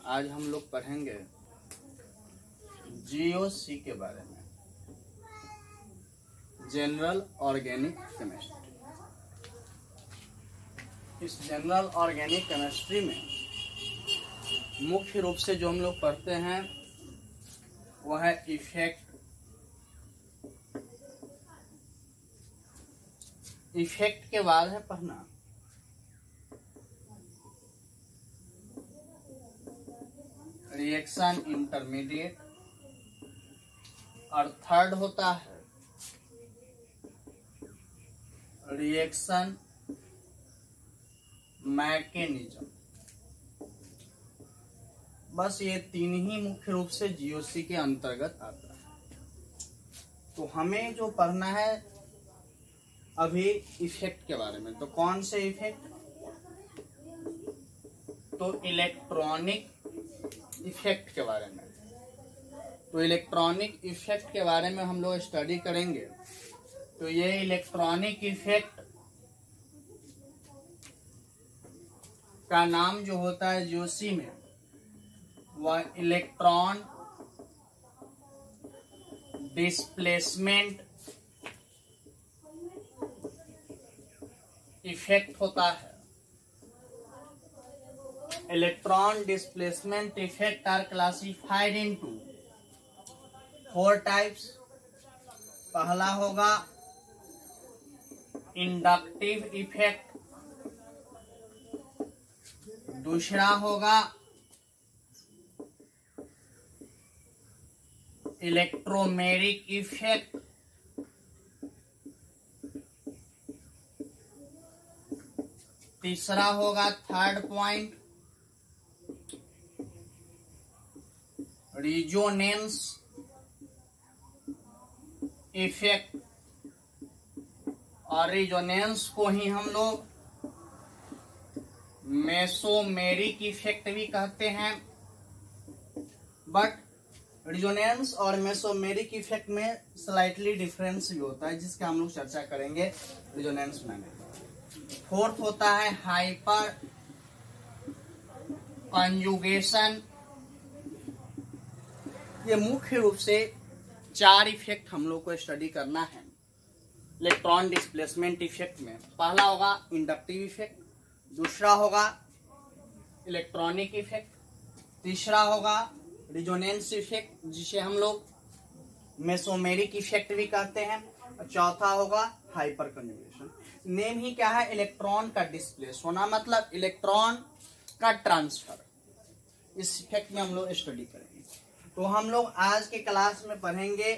आज हम लोग पढ़ेंगे जीओसी के बारे में, जनरल ऑर्गेनिक केमिस्ट्री। इस जनरल ऑर्गेनिक केमिस्ट्री में मुख्य रूप से जो हम लोग पढ़ते हैं वह है इफेक्ट के बाद है पढ़ना। रिएक्शन इंटरमीडिएट और थर्ड होता है रिएक्शन मैकेनिज्म। बस ये तीन ही मुख्य रूप से जीओसी के अंतर्गत आता है। तो हमें जो पढ़ना है अभी इफेक्ट के बारे में। तो कौन से इफेक्ट? तो इलेक्ट्रॉनिक इफेक्ट के बारे में। तो इलेक्ट्रॉनिक इफेक्ट के बारे में हम लोग स्टडी करेंगे। तो ये इलेक्ट्रॉनिक इफेक्ट का नाम जो होता है जीओसी में वह इलेक्ट्रॉन डिस्प्लेसमेंट इफेक्ट होता है। Electron displacement effect are classified into 4 types। पहला होगा इंडक्टिव इफेक्ट, दूसरा होगा इलेक्ट्रोमेरिक इफेक्ट, तीसरा होगा थर्ड पॉइंट रिजोनेंस इफेक्ट। और रिजोनेंस को ही हम लोग मेसोमेरिक इफेक्ट भी कहते हैं। बट रिजोनेंस और मेसोमेरिक इफेक्ट में स्लाइटली डिफरेंस भी होता है, जिसका हम लोग चर्चा करेंगे रिजोनेंस में। फोर्थ होता है हाइपर कंजुगेशन। ये मुख्य रूप से 4 इफेक्ट हम लोग को स्टडी करना है इलेक्ट्रॉन डिस्प्लेसमेंट इफेक्ट में। पहला होगा इंडक्टिव इफेक्ट, दूसरा होगा इलेक्ट्रॉनिक इफेक्ट, तीसरा होगा रिजोनेंस इफेक्ट जिसे हम लोग मेसोमेरिक इफेक्ट भी कहते हैं, और चौथा होगा हाइपर कंजुगेशन। नेम ही क्या है? इलेक्ट्रॉन का डिस्प्लेस होना, मतलब इलेक्ट्रॉन का ट्रांसफर। इस इफेक्ट में हम लोग स्टडी करेंगे। तो हम लोग आज के क्लास में पढ़ेंगे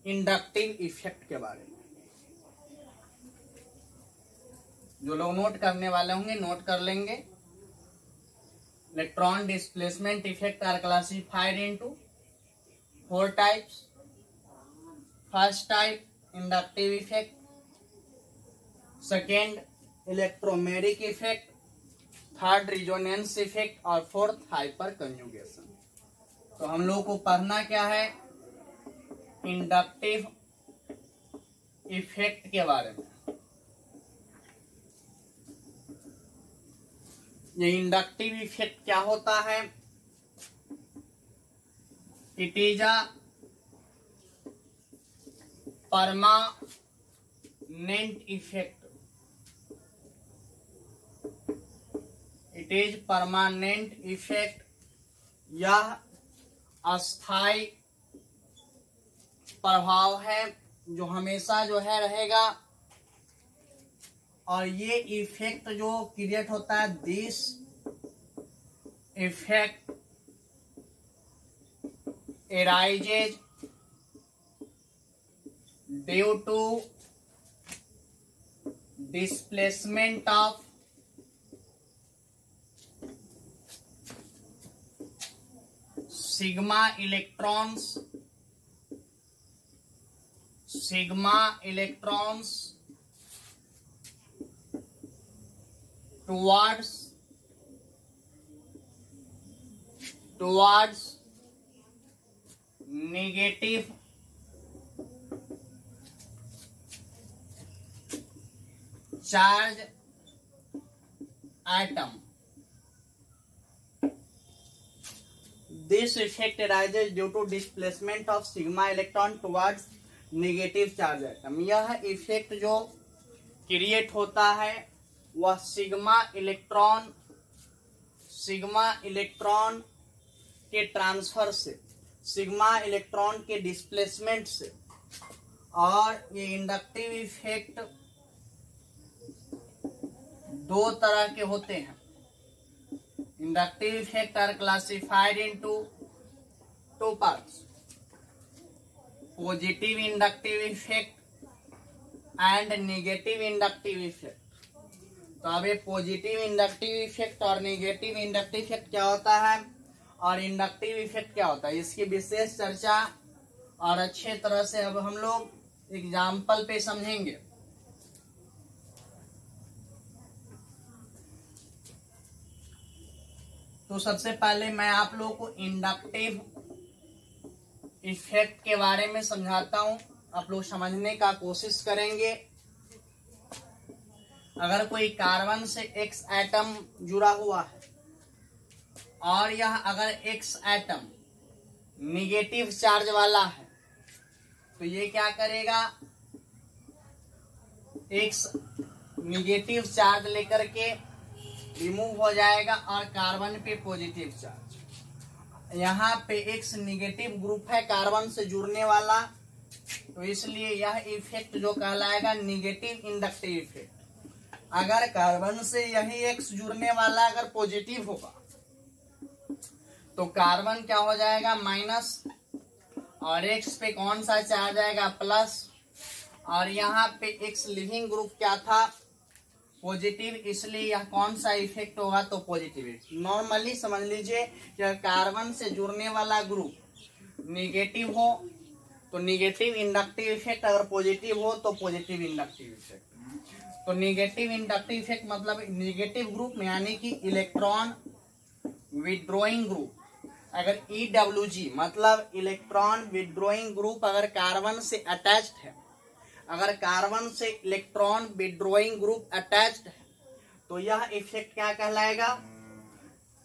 इंडक्टिव इफेक्ट के बारे में। जो लोग नोट करने वाले होंगे नोट कर लेंगे। Electron displacement effect are classified into 4 types. First type inductive effect, second electromeric effect, third resonance effect और फोर्थ हाइपर कंजुगेशन। तो हम लोग को पढ़ना क्या है? इंडक्टिव इफेक्ट के बारे में। ये इंडक्टिव इफेक्ट क्या होता है? It is a permanent effect. It is permanent effect. यह अस्थाई प्रभाव है जो हमेशा जो है रहेगा। और ये इफेक्ट जो क्रिएट होता है, this effect arises due to displacement of sigma electrons towards negative charge atom। This effect arises due to displacement of sigma electron towards negative charge atom. यह इफेक्ट जो क्रिएट होता है वह सिग्मा इलेक्ट्रॉन के transfer से, sigma electron के displacement से। और ये इंडक्टिव इफेक्ट दो तरह के होते हैं। Inductive effect are classified into two parts, positive inductive effect and negative inductive effect. तो अब ये पॉजिटिव इंडक्टिव इफेक्ट और नेगेटिव इंडक्टिव इफेक्ट क्या होता है और इंडक्टिव इफेक्ट क्या होता है, इसकी विशेष चर्चा और अच्छे तरह से अब हम लोग एग्जाम्पल पे समझेंगे। तो सबसे पहले मैं आप लोगों को इंडक्टिव इफेक्ट के बारे में समझाता हूं, आप लोग समझने का कोशिश करेंगे। अगर कोई कार्बन से X एटम जुड़ा हुआ है और यह अगर X एटम निगेटिव चार्ज वाला है तो ये क्या करेगा, X निगेटिव चार्ज लेकर के रिमूव हो जाएगा और कार्बन पे पॉजिटिव चार्ज। यहाँ पे X निगेटिव ग्रुप है कार्बन से जुड़ने वाला, तो इसलिए यह इफेक्ट जो कहलाएगा निगेटिव इंडक्टिव इफेक्ट। अगर कार्बन से यही X जुड़ने वाला अगर पॉजिटिव होगा तो कार्बन क्या हो जाएगा माइनस, और X पे कौन सा चार्ज आएगा प्लस, और यहाँ पे X लिविंग ग्रुप क्या था पॉजिटिव, इसलिए यह कौन सा इफेक्ट होगा तो पॉजिटिव। नॉर्मली समझ लीजिए कि कार्बन से जुड़ने वाला ग्रुप निगेटिव हो तो निगेटिव इंडक्टिव इफेक्ट, अगर पॉजिटिव हो तो पॉजिटिव इंडक्टिव इफेक्ट। तो निगेटिव इंडक्टिव इफेक्ट मतलब निगेटिव ग्रुप में यानी कि इलेक्ट्रॉन विड्रॉइंग ग्रुप, अगर EWG मतलब इलेक्ट्रॉन विड्रॉइंग ग्रुप अगर कार्बन से अटैच्ड है, अगर कार्बन से इलेक्ट्रॉन विड्रॉइंग ग्रुप अटैच्ड है तो यह इफेक्ट क्या कहलाएगा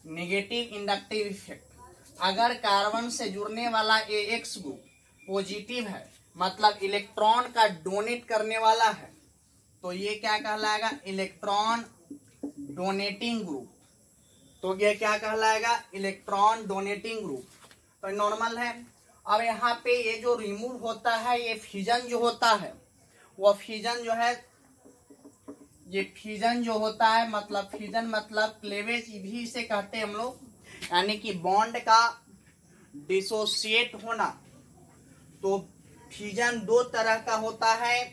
नेगेटिव इंडक्टिव इफेक्ट। अगर कार्बन से जुड़ने वाला AX ग्रुप पॉजिटिव है मतलब इलेक्ट्रॉन का डोनेट करने वाला है तो ये क्या कहलाएगा इलेक्ट्रॉन डोनेटिंग ग्रुप। तो ये क्या कहलाएगा इलेक्ट्रॉन डोनेटिंग ग्रुप। तो नॉर्मल है। अब यहाँ पे ये जो रिमूव होता है ये फ्यूजन जो होता है वो फ्यूजन जो है, ये फ्यूजन जो होता है मतलब फ्यूजन मतलब क्लेवेज भी इसे कहते हैं हम लोग, यानी कि बॉन्ड का डिसोसिएट होना। तो फ्यूजन दो तरह का होता है,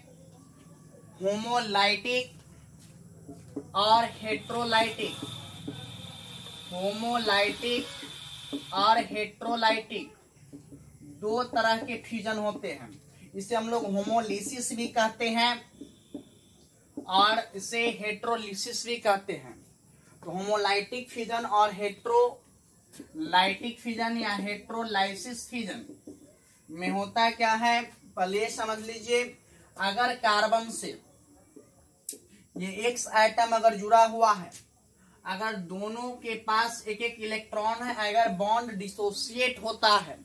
होमोलाइटिक और हेट्रोलाइटिक। होमोलाइटिक और हेट्रोलाइटिक दो तरह के फ्यूजन होते हैं। इसे हम लोग होमोलिसिस भी कहते हैं और इसे हेट्रोलिसिस भी कहते हैं। तो होमोलाइटिक फ्यूजन और हेट्रोलाइटिक फ्यूजन या हेट्रोलाइसिस फ्यूजन में होता क्या है पहले समझ लीजिए। अगर कार्बन से ये X एटम अगर जुड़ा हुआ है, अगर दोनों के पास एक एक इलेक्ट्रॉन है, अगर बॉन्ड डिसोसिएट होता है,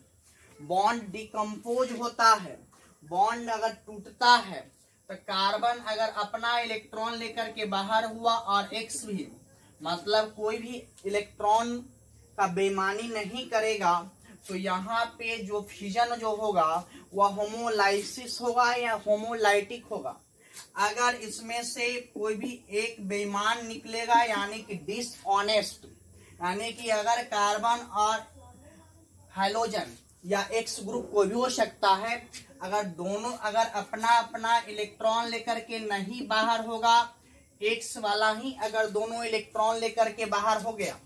बॉन्ड डिकम्पोज होता है, बॉन्ड अगर टूटता है तो कार्बन अगर अपना इलेक्ट्रॉन लेकर के बाहर हुआ और X भी मतलब कोई भी इलेक्ट्रॉन का बेईमानी नहीं करेगा तो यहाँ पे जो फ्यूजन जो होगा वह होमोलाइसिस होगा या होमोलाइटिक होगा। अगर इसमें से कोई भी एक बेईमान निकलेगा यानी कि डिसऑनेस्ट, यानी कि अगर कार्बन और हाइड्रोजन या X ग्रुप कोई भी हो सकता है, अगर दोनों अगर अपना अपना इलेक्ट्रॉन लेकर के नहीं बाहर होगा, X वाला ही अगर दोनों इलेक्ट्रॉन लेकर के बाहर हो गया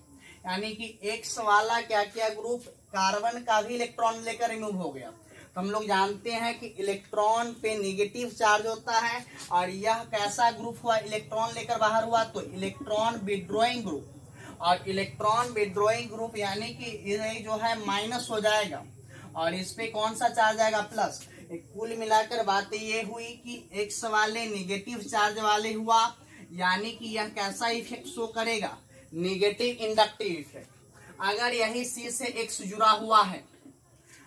यानी कि X वाला क्या क्या ग्रुप कार्बन का भी इलेक्ट्रॉन लेकर रिमूव हो गया, तो हम लोग जानते हैं कि इलेक्ट्रॉन पे नेगेटिव चार्ज होता है और यह कैसा ग्रुप हुआ इलेक्ट्रॉन लेकर बाहर हुआ तो इलेक्ट्रॉन विड्रॉइंग ग्रुप। और इलेक्ट्रॉन विड्रॉइंग ग्रुप यानी कि ये जो है माइनस हो जाएगा और इस पे कौन सा चार्ज आएगा प्लस। कुल मिलाकर बात ये हुई कि X वाले नेगेटिव चार्ज वाले हुआ, यानी कि यह कैसा इफेक्ट शो करेगा नेगेटिव इंडक्टिव इफेक्ट। अगर यही C से X जुड़ा हुआ है,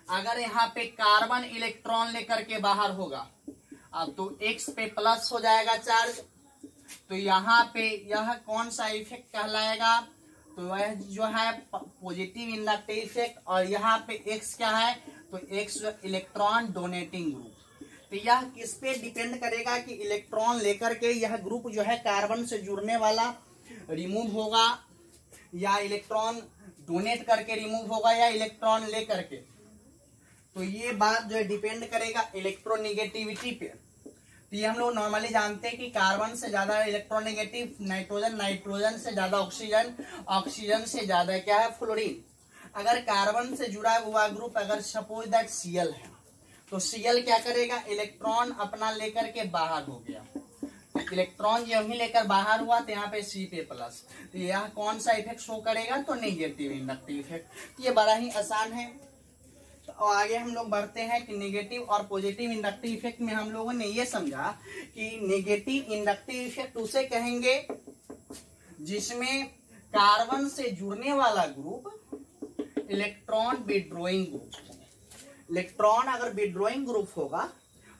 अगर यहाँ पे कार्बन इलेक्ट्रॉन लेकर के बाहर होगा, अब तो X पे प्लस हो जाएगा चार्ज, तो यहाँ पे यह कौन सा इफेक्ट कहलाएगा, तो वह जो है पॉजिटिव इंडक्टिव इफेक्ट। और यहाँ पे X क्या है, तो X इलेक्ट्रॉन डोनेटिंग ग्रुप। तो यह किस पे डिपेंड करेगा कि इलेक्ट्रॉन लेकर के यह ग्रुप जो है कार्बन से जुड़ने वाला रिमूव होगा, या इलेक्ट्रॉन डोनेट करके रिमूव होगा, या इलेक्ट्रॉन ले करके। तो ये बात जो है डिपेंड करेगा इलेक्ट्रोनेगेटिविटी पे। तो ये हम लोग नॉर्मली जानते हैं कि कार्बन से ज्यादा इलेक्ट्रोनेगेटिव नाइट्रोजन, नाइट्रोजन से ज्यादा ऑक्सीजन, ऑक्सीजन से ज्यादा क्या है फ्लोरीन। अगर कार्बन से जुड़ा हुआ ग्रुप अगर सपोज दैट Cl है, तो Cl क्या करेगा, इलेक्ट्रॉन अपना लेकर के बाहर हो गया, तो इलेक्ट्रॉन जो ही लेकर बाहर हुआ तो यहाँ पे C पे प्लस, तो यह कौन सा इफेक्ट शो करेगा, तो नेगेटिव इंडक्टिव इफेक्ट। ये बड़ा ही आसान है। तो आगे हम लोग बढ़ते हैं कि नेगेटिव और पॉजिटिव इंडक्टिव इफेक्ट में हम लोगों ने ये समझा कि नेगेटिव इंडक्टिव इफेक्ट उसे कहेंगे जिसमें कार्बन से जुड़ने वाला group electron withdrawing group. Electron अगर विड्रॉइंग ग्रुप होगा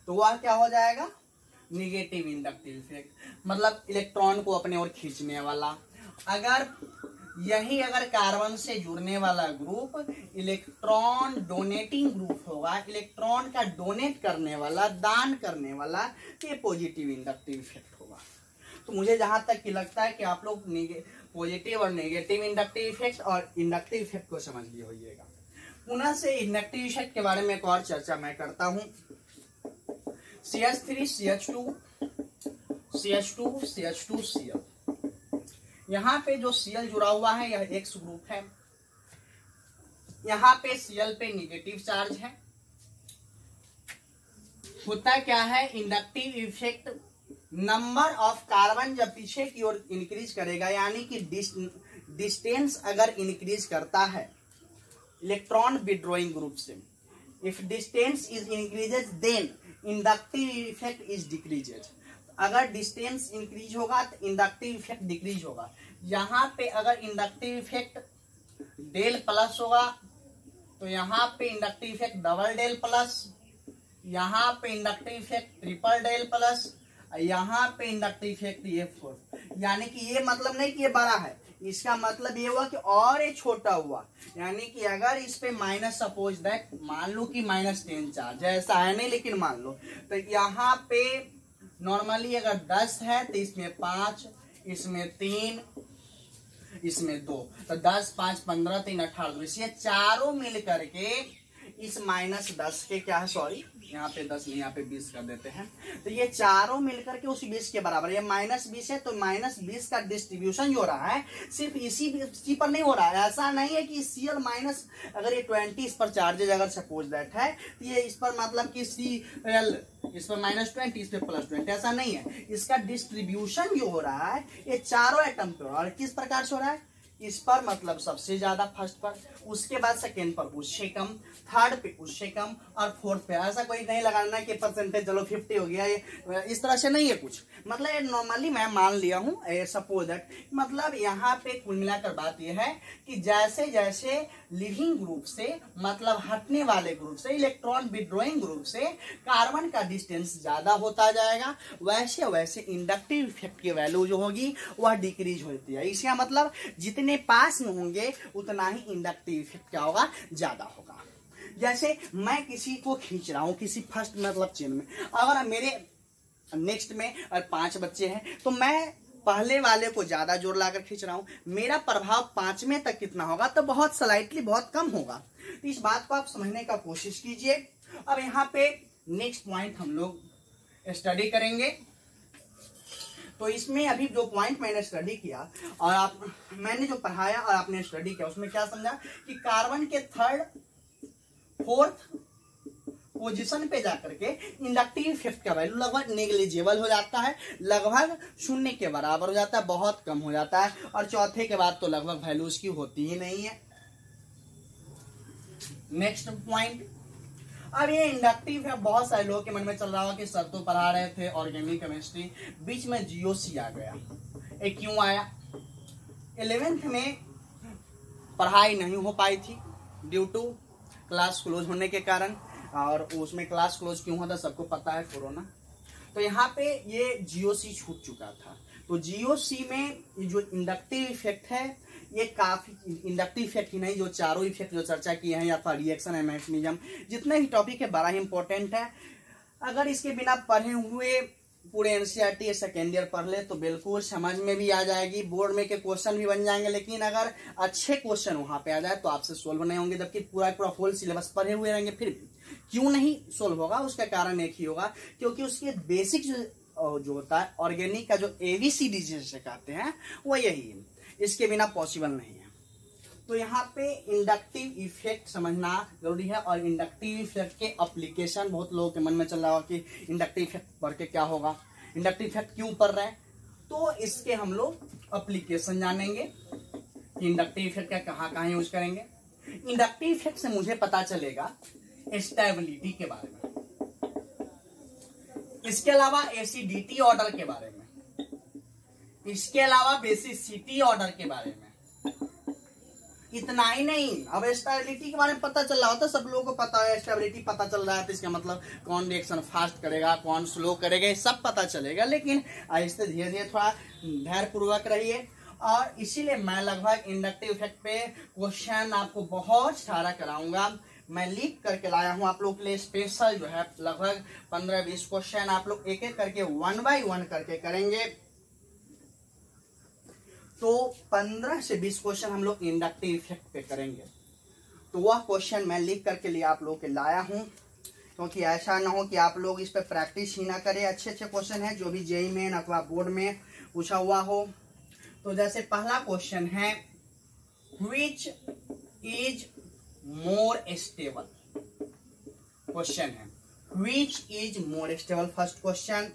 तो वह क्या हो जाएगा, नेगेटिव इंडक्टिव इफेक्ट, मतलब इलेक्ट्रॉन को अपने ओर खींचने वाला। अगर कार्बन से जुड़ने वाला ग्रुप इलेक्ट्रॉन डोनेटिंग ग्रुप होगा, इलेक्ट्रॉन का डोनेट करने वाला, दान करने वाला, तो ये पॉजिटिव इंडक्टिव इफेक्ट होगा। तो मुझे जहां तक कि लगता है कि आप लोग पॉजिटिव और नेगेटिव इंडक्टिव इफेक्ट और इंडक्टिव इफेक्ट को समझ लिए होइएगा। पुनः से इंडक्टिव इफेक्ट के बारे में एक और चर्चा मैं करता हूं। CH3 CH2 CH2 CH2 Cl, यहाँ पे जो Cl जुड़ा हुआ है यह X ग्रुप है, यहाँ पे Cl पे निगेटिव चार्ज है। होता क्या है, inductive effect number of carbon जब पीछे की ओर इंक्रीज करेगा, यानी कि डिस्टेंस अगर इंक्रीज करता है इलेक्ट्रॉन विड्रॉइंग ग्रुप से, if distance is increases then inductive effect is decreases. अगर डिस्टेंस इंक्रीज होगा तो इंडक्टिव इफेक्ट डिक्रीज होगा। यहाँ पे अगर इंडक्टिव इफेक्ट डेल प्लस होगा तो यहाँ पे inductive effect double del plus, यहाँ पे inductive effect triple del plus, यहाँ पे इंडक्टिव इफेक्ट ये फोर्थ। यानी कि ये मतलब नहीं कि ये बड़ा है, इसका मतलब ये हुआ कि और ये छोटा हुआ। यानी कि अगर इस पे माइनस सपोज दैट मान लो कि -10 चार्ज है, ऐसा है नहीं लेकिन मान लो, तो यहाँ पे नॉर्मली अगर 10 है तो इसमें 5, इसमें 3, इसमें 2, तो 10 5 15 3 18, ये चारों मिल करके इस -10 के क्या है, सॉरी यहाँ पे 10 नहीं यहाँ पे 20 कर देते हैं, तो ये चारों मिलकर के उस 20 के बराबर, ये -20 है तो -20 का डिस्ट्रीब्यूशन जो हो रहा है सिर्फ इसी पर नहीं हो रहा है। ऐसा नहीं है कि Cl माइनस अगर ये 20 इस पर चार्जेज अगर सपोज दैट है तो ये इस पर मतलब कि Cl इस पर -20 इस पर +20, ऐसा नहीं है। इसका डिस्ट्रीब्यूशन जो हो रहा है ये चारों एटम पे, और किस प्रकार से हो रहा है, इस पर मतलब सबसे ज्यादा फर्स्ट पर, उसके बाद सेकेंड पर उससे कम, थर्ड पे उससे कम, और फोर्थ पे। ऐसा कोई नहीं लगाना कि परसेंटेज चलो 50 हो गया, ये इस तरह से नहीं है कुछ, मतलब ये नॉर्मली मैं मान लिया हूँ सपोज दैट। मतलब यहाँ पे कुल मिलाकर बात यह है कि जैसे जैसे लिविंग ग्रुप से मतलब हटने वाले ग्रुप से, इलेक्ट्रॉन विड्रॉइंग ग्रुप से कार्बन का डिस्टेंस ज्यादा होता जाएगा, वैसे वैसे इंडक्टिव इफेक्ट की वैल्यू जो होगी वह डिक्रीज होती है। इसका मतलब जितने पास में होंगे उतना ही इंडक्टिव इफेक्ट क्या होगा, ज्यादा होगा। जैसे मैं किसी को खींच रहा हूं किसी फर्स्ट मतलब चेन में, अगर मेरे नेक्स्ट में 5 बच्चे हैं तो मैं पहले वाले को ज्यादा जोर लाकर खींच रहा हूं, मेरा प्रभाव 5वें तक कितना होगा, तो बहुत स्लाइटली बहुत कम होगा। तो इस बात को आप समझने का कोशिश कीजिए। अब यहाँ पे नेक्स्ट पॉइंट हम लोग स्टडी करेंगे। तो इसमें अभी जो पॉइंट मैंने स्टडी किया और मैंने जो पढ़ाया और आपने स्टडी किया, उसमें क्या समझा कि कार्बन के 3rd 4th पोजीशन पे जाकर के इंडक्टिव इफेक्ट का वैल्यू लगभग नेग्लिजिबल हो जाता है, लगभग 0 के बराबर हो जाता है, बहुत कम हो जाता है, और चौथे के बाद तो लगभग वैल्यू उसकी होती ही नहीं है। नेक्स्ट पॉइंट, अब ये इंडक्टिव है, बहुत सारे लोगों के मन में चल रहा होगा कि सर तो पढ़ा रहे थे ऑर्गेनिक केमिस्ट्री, बीच में जीओसी आ गया। ये क्यों आया? 11th में पढ़ाई नहीं हो पाई थी ड्यू टू क्लास क्लोज होने के कारण, और उसमें क्लास क्लोज क्यों होता सबको पता है, कोरोना। तो यहाँ पे ये जीओसी छूट चुका था। तो जीओसी में जो इंडक्टिव इफेक्ट है ये काफी, इंडक्टिव इफेक्ट ही नहीं, जो चारों इफेक्ट जो चर्चा किए हैं, या फिर रिएक्शन एंड मैकेनिज्म, जितने भी टॉपिक है बड़ा ही इंपॉर्टेंट है। अगर इसके बिना पढ़े हुए पूरे एनसीईआरटी सेकेंड ईयर पढ़ ले तो बिल्कुल समझ में भी आ जाएगी, बोर्ड में के क्वेश्चन भी बन जाएंगे। लेकिन अगर अच्छे क्वेश्चन वहां पे आ जाए तो आपसे सोल्व नहीं होंगे, जबकि पूरा होल सिलेबस पढ़े हुए रहेंगे फिर भी क्यों नहीं सोल्व होगा। उसका कारण एक ही होगा, क्योंकि उसके बेसिक जो होता है ऑर्गेनिक का जो ABCD जिसे कहते हैं वो यही है, इसके बिना पॉसिबल नहीं है। तो यहाँ पे इंडक्टिव इफेक्ट समझना जरूरी है। और इंडक्टिव इफेक्ट के एप्लीकेशन बहुत लोगों के मन में चल रहा होगा कि इंडक्टिव इफेक्ट पढ़ के क्या होगा, इंडक्टिव इफेक्ट क्यों पढ़ रहे हैं। तो इसके हम लोग एप्लीकेशन जानेंगे कि इंडक्टिव इफेक्ट का कहाँ कहाँ यूज करेंगे। इंडक्टिव इफेक्ट से मुझे पता चलेगा स्टेबिलिटी के बारे में, इसके अलावा एसिडिटी ऑर्डर के बारे में, इसके अलावा बेसिसिटी ऑर्डर के बारे में। इतना ही नहीं, अब स्टेबिलिटी के बारे में पता चल रहा होता, सब लोगों को पता है स्टेबिलिटी पता चल रहा है, तो इसका मतलब कौन रिएक्शन फास्ट करेगा, कौन स्लो करेगा, ये सब पता चलेगा। लेकिन आहिस्ते धीरे धीरे थोड़ा धैर्य पूर्वक रहिए। और इसीलिए मैं लगभग इंडक्टिव इफेक्ट पे क्वेश्चन आपको बहुत सारा कराऊंगा। मैं लिख करके लाया हूं आप लोग के लिए स्पेशल, जो है लगभग 15-20 क्वेश्चन आप लोग एक एक करके 1 बाय 1 करके करेंगे। तो 15 से 20 क्वेश्चन हम लोग इंडक्टिव इफेक्ट पे करेंगे। तो वह क्वेश्चन मैं लिख करके लिए आप लोग के लाया हूं, क्योंकि ऐसा ना हो कि आप लोग इस पे प्रैक्टिस ही ना करें। अच्छे अच्छे क्वेश्चन है जो भी जेईई मेन अथवा बोर्ड में पूछा हुआ हो। तो जैसे पहला क्वेश्चन है, which is more stable, question है which is more stable. First question,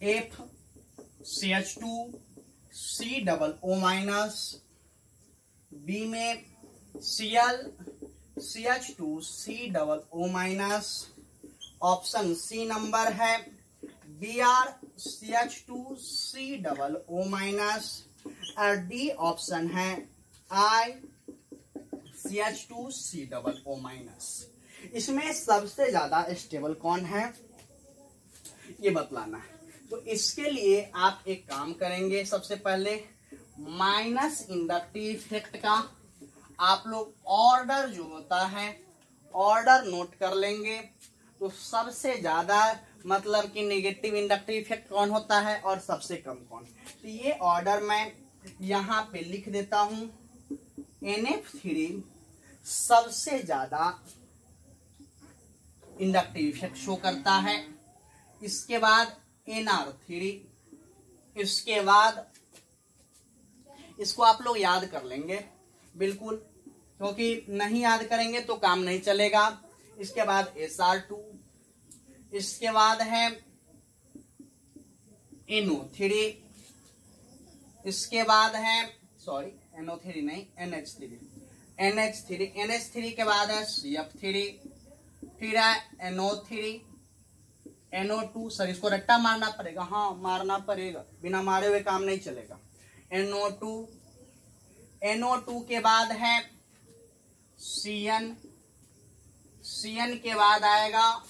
FCH2 COO-, B में Cl CH2 COO-, option C number है Br CH2 COO-, और डी ऑप्शन है I CH2 COO-। इसमें सबसे ज्यादा स्टेबल कौन है ये बतलाना है। तो इसके लिए आप एक काम करेंगे, सबसे पहले माइनस इंडक्टिव इफेक्ट का आप लोग ऑर्डर जो होता है ऑर्डर नोट कर लेंगे। तो सबसे ज्यादा मतलब कि नेगेटिव इंडक्टिव इफेक्ट कौन होता है और सबसे कम कौन। तो ये ऑर्डर मैं यहाँ पे लिख देता हूं। NF3 सबसे ज्यादा इंडक्टिव इफेक्ट शो करता है, इसके बाद NR3, इसके बाद इसको आप लोग याद कर लेंगे बिल्कुल, क्योंकि नहीं याद करेंगे तो काम नहीं चलेगा। इसके बाद SR2, इसके बाद है NO3, इसके बाद है NO3 नहीं NH3 के बाद है CF3, फिर है NO3 NO2, सर इसको रट्टा मारना पड़ेगा, हाँ मारना पड़ेगा, बिना मारे हुए काम नहीं चलेगा। NO2 के बाद है CN के बाद आएगा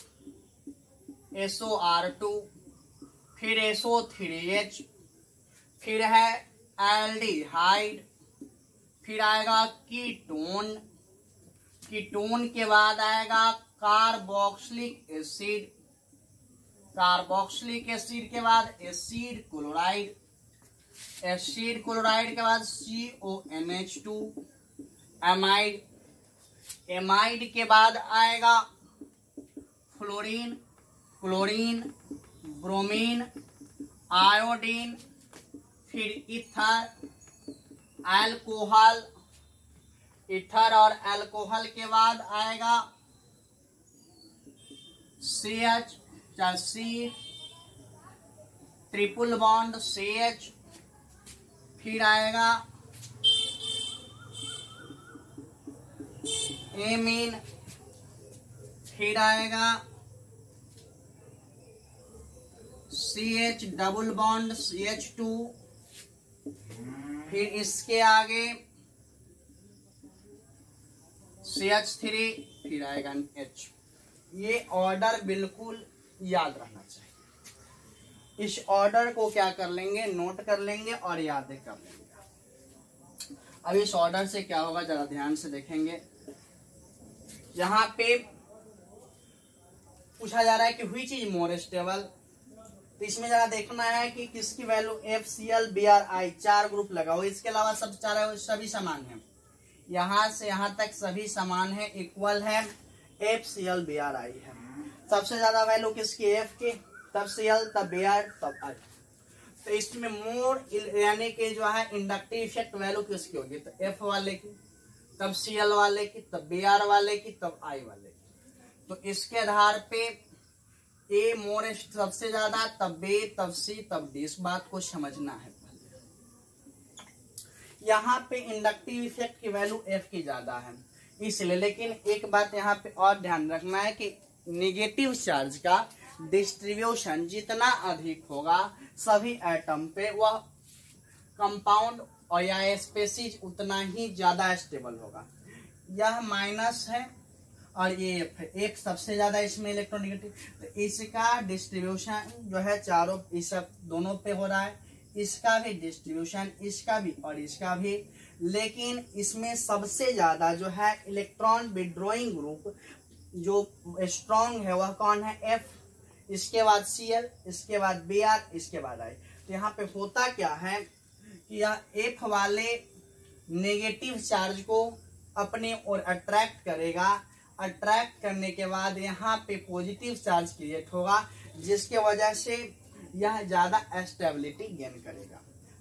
SOR2, फिर SO3H, फिर है एल्डिहाइड, फिर आएगा कीटोन के बाद आएगा कार्बोक्सिलिक एसिड के बाद एसिड क्लोराइड के बाद CONH2, एमाइड के बाद आएगा फ्लोरीन, ब्रोमीन, आयोडीन, फिर ईथर और अल्कोहल के बाद आएगा CH, ट्रिपल बॉन्ड CH, फिर आएगा एमीन, फिर आएगा CH डबल बॉन्ड CH2, फिर इसके आगे CH3 फिर आएगा H। ये ऑर्डर बिल्कुल याद रहना चाहिए। इस ऑर्डर को क्या कर लेंगे, नोट कर लेंगे और याद कर लेंगे। अब इस ऑर्डर से क्या होगा जरा ध्यान से देखेंगे। यहाँ पे पूछा जा रहा है कि व्हिच इज मोर स्टेबल, तो इसमें जरा देखना है कि किसकी वैल्यू FCl Bri 4 ग्रुप लगा हो। इसके अलावा सब चार सभी समान है, यहाँ से यहाँ तक सभी समान है, इक्वल है, FCl Bri है। सबसे ज्यादा वैल्यू किसकी, F की, तब Cl तब Br तब I। तो इसमें मोर यानी कि जो है इंडक्टिव इफेक्ट वैल्यू किसकी होगी, तो F वाले की, तब Cl वाले की, तब Br वाले की, तब I वाले की। तो इसके आधार पे A मोर सबसे ज्यादा, तब B, तब C, तब D। इस बात को समझना है। यहाँ पे इंडक्टिव इफेक्ट की वैल्यू F की ज्यादा है इसलिए, लेकिन एक बात यहाँ पे और ध्यान रखना है कि नेगेटिव चार्ज का डिस्ट्रीब्यूशन जितना अधिक होगा सभी एटम पे, वह कंपाउंड और या स्पेसीज उतना ही ज्यादा स्टेबल होगा। यह माइनस है और ये F है, एक सबसे ज्यादा इसमें इलेक्ट्रोनेगेटिव, तो इसका डिस्ट्रीब्यूशन जो है चारों इस सब दोनों पे हो रहा है, इसका भी डिस्ट्रीब्यूशन, इसका भी और इसका भी। लेकिन इसमें सबसे ज्यादा जो है इलेक्ट्रॉन विड्रॉइंग ग्रुप जो स्ट्रॉन्ग है वह कौन है, F, इसके बाद Cl, इसके बाद Br, इसके बाद I। तो यहाँ पे होता क्या है कि यह F वाले नेगेटिव चार्ज को अपने ओर अट्रैक्ट करेगा, अट्रैक्ट करने के बाद यहाँ पे पॉजिटिव चार्ज क्रिएट होगा, जिसके वजह से यह ज्यादा स्टेबिलिटी गेन करेगा।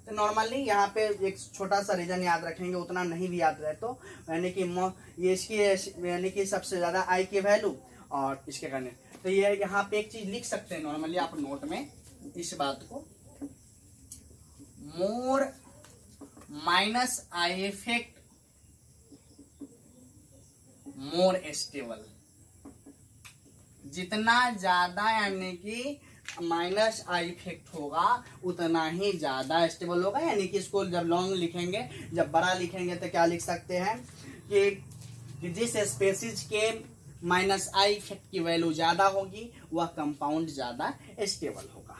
तो नॉर्मली यहाँ पे एक छोटा सा रीजन याद रखेंगे, उतना नहीं भी याद रहे तो, यानी कि ये इसकी यानी कि सबसे ज्यादा I की वैल्यू और इसके करने, तो ये यहाँ पे एक चीज लिख सकते हैं नॉर्मली आप नोट में इस बात को, more minus I effect more stable. जितना ज्यादा यानी कि माइनस I इफेक्ट होगा उतना ही ज्यादा स्टेबल होगा। यानी कि इसको जब लॉन्ग लिखेंगे, जब बड़ा लिखेंगे तो क्या लिख सकते हैं कि जिस स्पेसीज के माइनस I इफेक्ट की वैल्यू ज्यादा होगी वह कंपाउंड ज्यादा स्टेबल होगा।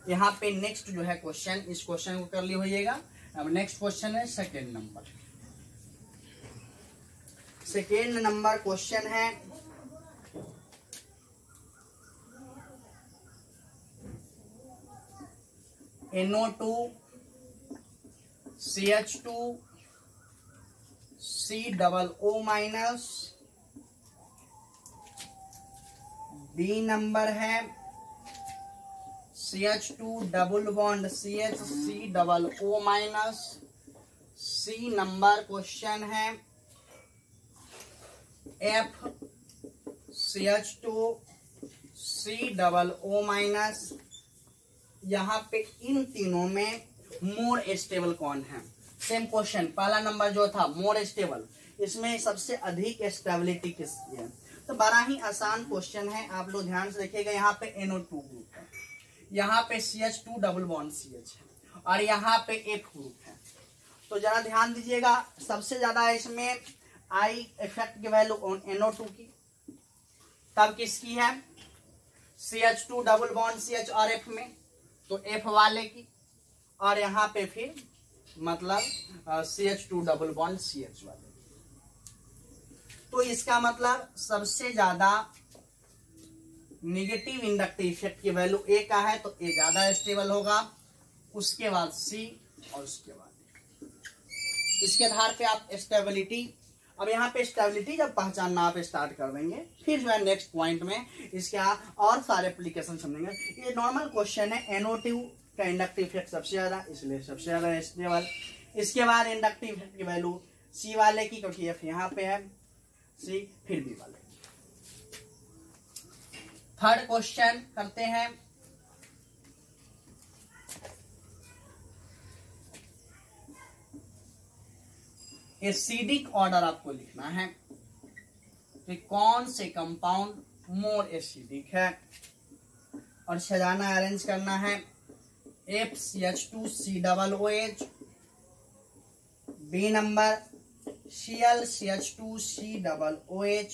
यहाँ पे नेक्स्ट जो है क्वेश्चन, इस क्वेश्चन को कर ली होइएगा। अब नेक्स्ट क्वेश्चन है second number. Second number question है NO2 CH2 COO minus, B number है CH2 double bond CH COO minus, C number question है F CH2 COO माइनस। यहाँ पे इन तीनों में मोर स्टेबल कौन है, सेम क्वेश्चन। पहला नंबर जो था मोर स्टेबल, इसमें सबसे अधिक स्टेबिलिटी किसकी है, तो बड़ा ही आसान क्वेश्चन है, आप लोग ध्यान से देखिएगा। यहाँ पे NO2 ग्रुप है, यहाँ पे CH2 डबल बॉन्ड CH है और यहाँ पे F ग्रुप है। तो जरा ध्यान दीजिएगा, सबसे ज्यादा इसमें I इफेक्ट की वैल्यू NO2 की, तब किसकी है CH2 डबल बॉन्ड CH और F में, तो F वाले की, और यहाँ पे फिर मतलब CH2 डबल बॉन्ड CH वाले। तो इसका मतलब सबसे ज्यादा नेगेटिव इंडक्टिव इफेक्ट की वैल्यू A का है, तो A ज्यादा स्टेबल होगा, उसके बाद C और उसके बाद इसके आधार पे आप स्टेबिलिटी, अब यहाँ पे स्टेबिलिटी जब पहचानना आप स्टार्ट कर देंगे, फिर जो है नेक्स्ट पॉइंट में इसका और सारे एप्लीकेशन समझेंगे। ये नॉर्मल क्वेश्चन है, NO2 का इंडक्टिव इफेक्ट सबसे ज्यादा, इसलिए सबसे ज्यादा स्टेबल। इसके बाद इंडक्टिव इफेक्ट की वैल्यू C वाले की, क्योंकि F यहाँ पे है, C फिर B वाले की। थर्ड क्वेश्चन करते हैं। एसिडिक ऑर्डर आपको लिखना है कि कौन से कंपाउंड मोर एसिडिक है, और सजाना अरेंज करना है FCH2 COOH, B number ClCH2COOH,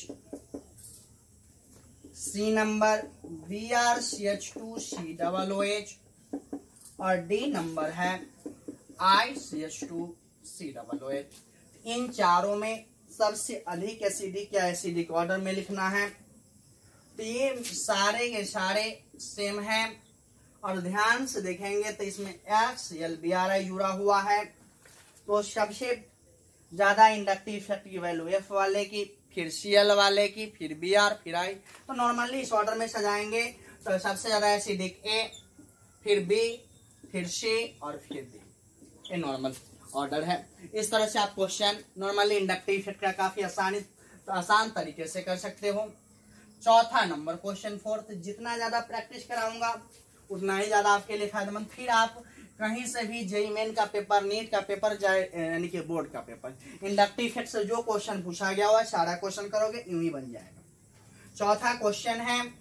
C number BrCH2COOH और डी नंबर है ICH2COOH। इन चारों में सबसे अधिक एसिडिक या एसिडिक ऑर्डर में लिखना है। तो ये सारे के सारे सेम हैं और ध्यान से देखेंगे तो इसमें FCl-BrI जुड़ा हुआ है। तो सबसे ज्यादा इंडक्टिव इफेक्ट की वैल्यू F वाले की, फिर Cl वाले की, फिर Br, फिर I। तो नॉर्मली इस ऑर्डर में सजाएंगे तो सबसे ज्यादा एसिडिक A, फिर B, फिर C और फिर D। ये नॉर्मल ऑर्डर है। इस तरह से आप क्वेश्चन नॉर्मली इंडक्टिव इफेक्ट का काफी आसान तरीके से कर सकते हो। चौथा नंबर क्वेश्चन 4, जितना ज्यादा प्रैक्टिस कराऊंगा उतना ही ज्यादा आपके लिए फायदेमंद। फिर आप कहीं से भी जेईई मेन का पेपर, नीट का पेपर, यानी कि बोर्ड का पेपर, इंडक्टिव इफेक्ट से जो क्वेश्चन पूछा गया हुआ सारा क्वेश्चन करोगे यूं ही बन जाएगा। चौथा क्वेश्चन है,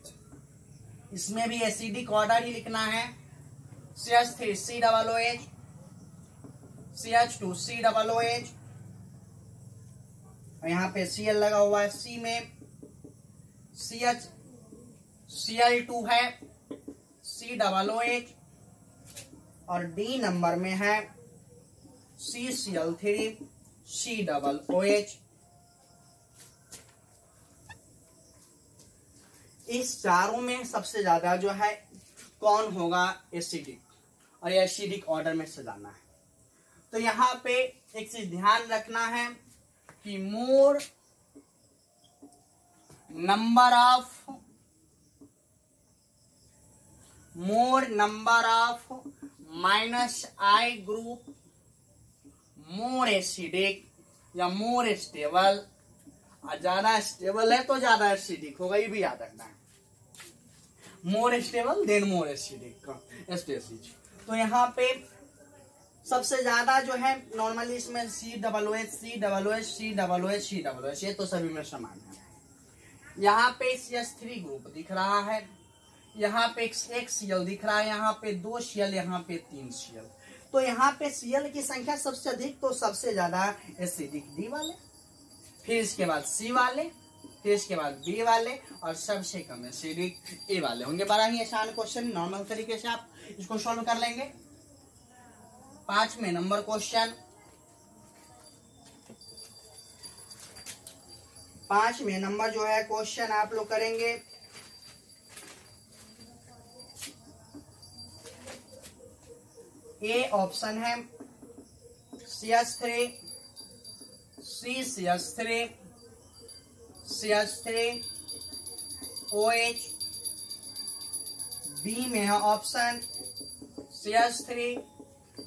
इसमें भी एसिडिक ऑर्डर ही लिखना है। CH3COOH, CH2COOH, यहाँ पे Cl लगा हुआ है। C में Cl2 है, COOH और डी नंबर में है CCl3COOH। इस चारों में सबसे ज्यादा जो है कौन होगा एसिडिक, और ये एसिडिक ऑर्डर में सजाना है। तो यहाँ पे एक चीज ध्यान रखना है कि मोर number of -I group more acidic या मोर स्टेबल। ज्यादा स्टेबल है तो ज्यादा एसिडिक होगा, ये भी याद रखना है। More stable then more acidic का स्पेसिज। तो यहाँ पे सबसे ज्यादा जो है नॉर्मली इसमें COOH ये तो सभी में समान है। यहाँ पे CH3 ग्रुप दिख रहा है, यहाँ पे एक Cl दिख रहा है, यहाँ पे 2 Cl, यहाँ पे 3 Cl। तो यहाँ पे Cl की संख्या सबसे अधिक, तो सबसे ज्यादा एसिडिक D वाले, फिर इसके बाद C वाले, फिर इसके बाद B वाले और सबसे कम एसिडिक A वाले होंगे। बड़ा ही आसान क्वेश्चन, नॉर्मल तरीके से आप इसको सॉल्व कर लेंगे। 5वें नंबर क्वेश्चन, 5वें नंबर जो है क्वेश्चन आप लोग करेंगे। ए ऑप्शन है CH3, CCH3, CH3OH। बी में है option CH3,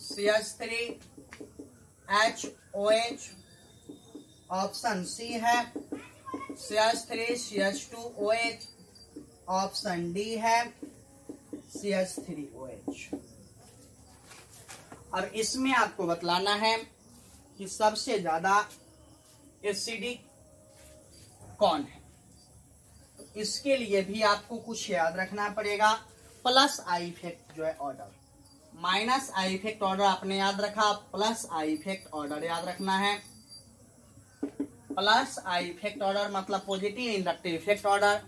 CH3HOH। Option C है CH3CH2OH। ऑप्शन डी है CH3OH। और इसमें आपको बतलाना है कि सबसे ज्यादा एसिडिक कौन है। इसके लिए भी आपको कुछ याद रखना पड़ेगा। प्लस आई इफेक्ट जो है order, minus I effect order आपने याद रखा, प्लस आई इफेक्ट ऑर्डर याद रखना है। प्लस आई इफेक्ट ऑर्डर मतलब पॉजिटिव इंडक्टिव इफेक्ट ऑर्डर।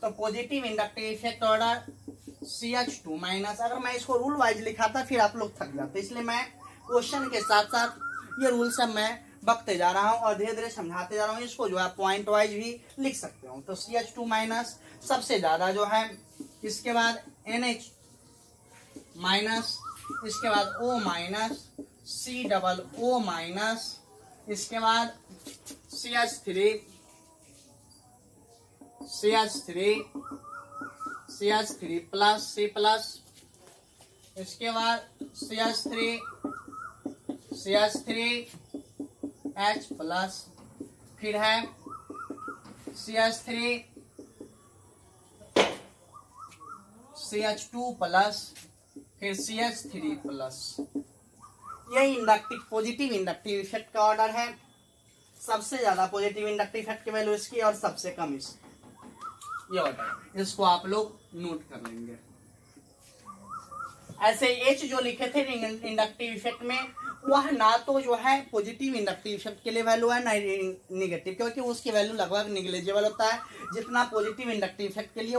तो positive inductive effect order CH2 minus. अगर मैं इसको रूल वाइज लिखाता फिर आप लोग थक जाते, इसलिए मैं क्वेश्चन के साथ साथ ये रूल सब मैं बकते जा रहा हूँ और धीरे धीरे समझाते जा रहा हूँ। इसको जो है पॉइंट वाइज भी लिख सकते हो। तो CH2 माइनस सबसे ज्यादा जो है, इसके बाद NH माइनस, इसके बाद O माइनस, COO माइनस, इसके बाद CH3 प्लस C प्लस, इसके बाद CH3H प्लस, फिर है CH2 प्लस, फिर CH3 प्लस। यही इंडक्टिव पॉजिटिव इंडक्टिव इफेक्ट का ऑर्डर है। सबसे ज्यादा पॉजिटिव इंडक्टिव इफेक्ट की वैल्यू इसकी और सबसे कम इसकी, ये ऑर्डर। इसको आप लोग नोट कर लेंगे। ऐसे H जो लिखे थे इंडक्टिव इफेक्ट में, वह ना तो जो है पॉजिटिव इंडक्टिव इफेक्ट के लिए वैल्यू है ना नेगेटिव, क्योंकि उसकी वैल्यू लगभग निग्लेजेबल होता है। जितना पॉजिटिव इंडक्टिव इफेक्ट के लिए